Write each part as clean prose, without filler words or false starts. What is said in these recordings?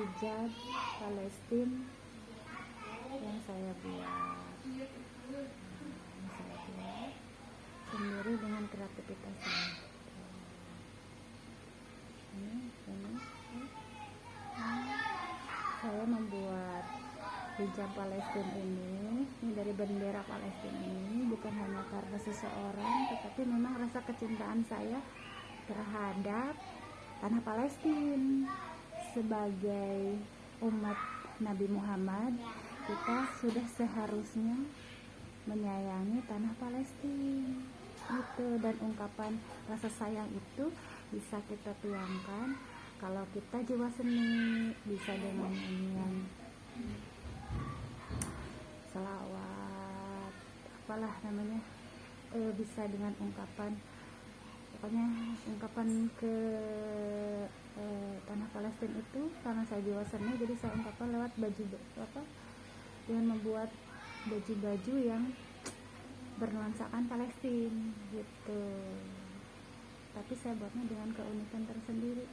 hijab Palestina yang saya buat. Saya buat sendiri dengan kreativitas saya. Saya membuat hijab Palestina ini dari bendera Palestina ini bukan hanya karena seseorang, tetapi memang rasa kecintaan saya terhadap tanah Palestina. Sebagai umat Nabi Muhammad, kita sudah seharusnya menyayangi tanah Palestina itu, dan ungkapan rasa sayang itu bisa kita tuangkan kalau kita jiwa seni, bisa dengan nyanyian selawat, apalah namanya, bisa dengan ungkapan, pokoknya ungkapan ke tanah Palestina itu. Karena saya jiwa seni, jadi saya ungkapkan lewat baju dengan membuat baju-baju yang bernuansakan Palestina gitu. Tapi saya buatnya dengan keunikan tersendiri,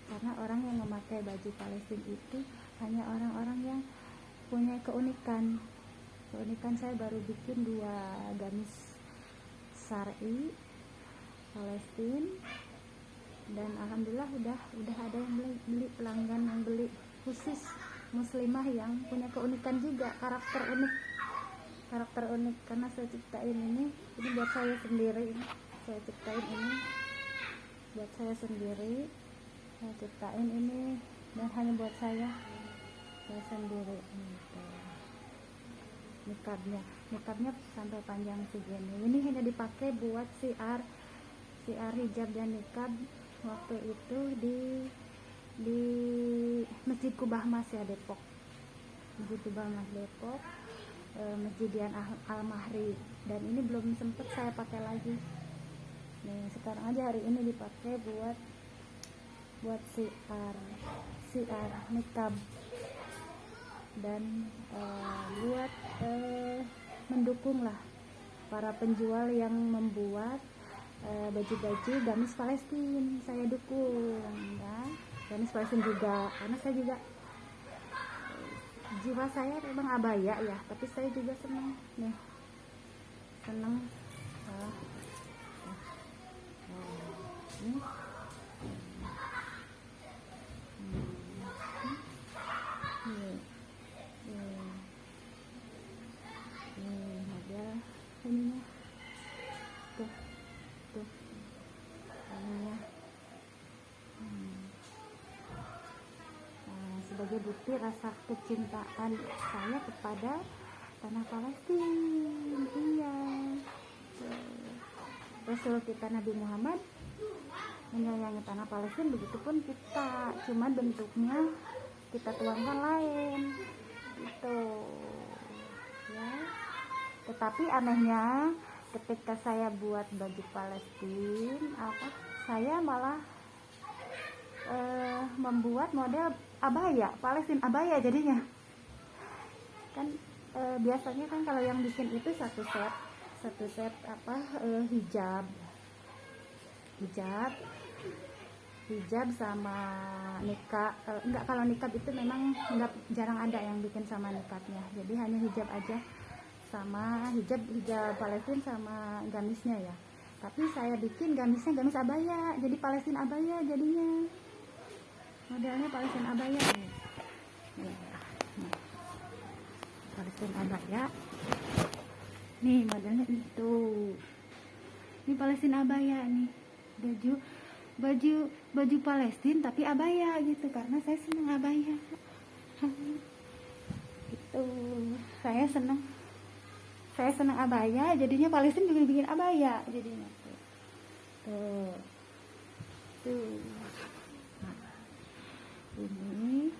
karena orang yang memakai baju Palestina itu hanya orang-orang yang punya keunikan. Saya baru bikin 2 gamis syar'i Palestina, dan alhamdulillah udah ada yang beli, pelanggan yang beli, khusus muslimah yang punya keunikan juga, karakter unik, karena saya ciptain ini buat saya sendiri. Saya ciptain ini buat saya sendiri, saya ciptain ini dan hanya buat saya sendiri gitu. Nikabnya sampai panjang segini. Ini hanya dipakai buat siar hijab dan nikab waktu itu di Masjid Kubah Mas ya, Depok. Masjid Kubah Mas Depok, Masjid Dian Al-Mahri, dan ini belum sempet saya pakai lagi. Nih, sekarang aja hari ini dipakai buat siar nikab, dan buat mendukung lah para penjual yang membuat baju-baju gamis Palestina. Saya dukung ya, gamis Palestina juga, karena saya juga jiwa saya memang abaya ya, tapi saya juga senang nih, ini model ininya tuh ininya. Sebagai bukti rasa kecintaan saya kepada tanah Palestina. Iya, Rasul kita Nabi Muhammad menyayangi tanah Palestina, begitupun kita, cuman bentuknya kita tuangkan lain gitu ya. Tetapi anehnya ketika saya buat baju Palestina, saya malah membuat model abaya Palestina, abaya jadinya kan. Biasanya kan kalau yang bikin itu satu set hijab sama nikah. Enggak, kalau nikah itu memang jarang ada yang bikin sama nikahnya, jadi hanya hijab aja, sama hijab Palestina sama gamisnya ya. Tapi saya bikin gamisnya gamis abaya, jadi Palestina abaya jadinya, modelnya Palestina abaya nih. Palestina abaya nih, modelnya itu. Ini Palestina abaya nih, baju Palestina tapi abaya gitu, karena saya senang abaya gitu. Saya senang abaya, jadinya Palestina juga bikin abaya jadinya tuh. Nah, ini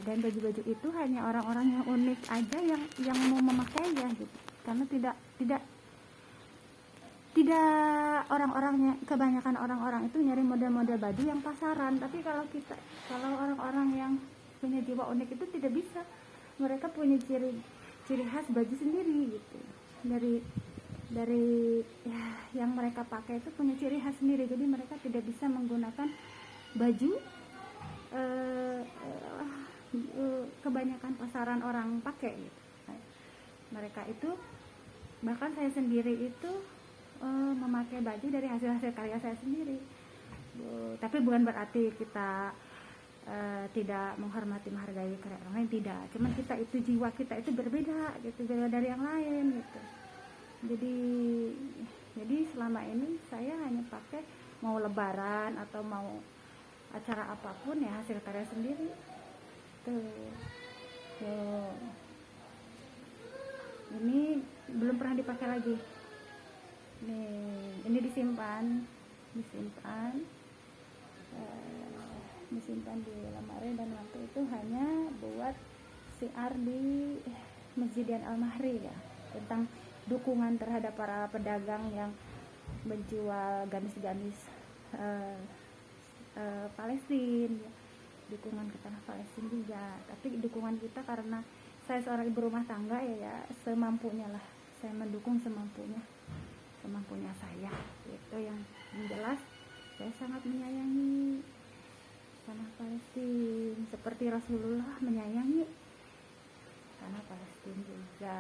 dan baju-baju itu hanya orang-orang yang unik aja yang mau memakainya gitu, karena tidak orang-orangnya, kebanyakan orang-orang itu nyari model-model baju yang pasaran. Tapi kalau orang-orang yang punya jiwa unik itu tidak bisa, mereka punya ciri khas baju sendiri gitu, dari yang mereka pakai itu punya ciri khas sendiri, jadi mereka tidak bisa menggunakan baju kebanyakan pasaran orang pakai gitu. Mereka itu, bahkan saya sendiri itu memakai baju dari hasil-hasil karya saya sendiri. Tapi bukan berarti kita tidak menghormati, menghargai karya orang lain, tidak. Cuman kita itu, jiwa kita itu berbeda gitu, beda dari yang lain gitu. Jadi selama ini saya hanya pakai mau lebaran atau mau acara apapun ya hasil karya sendiri tuh. Ini belum pernah dipakai lagi. Ini disimpan di lemari, dan waktu itu hanya buat siar di Masjid Al-Mahri ya, tentang dukungan terhadap para pedagang yang menjual gamis-gamis Palestina, dukungan ke tanah Palestina juga. Tapi dukungan kita, karena saya seorang ibu rumah tangga ya semampunya lah, saya mendukung semampunya saya. Itu yang jelas, saya sangat menyayangi tanah Palestina seperti Rasulullah menyayangi tanah Palestina juga.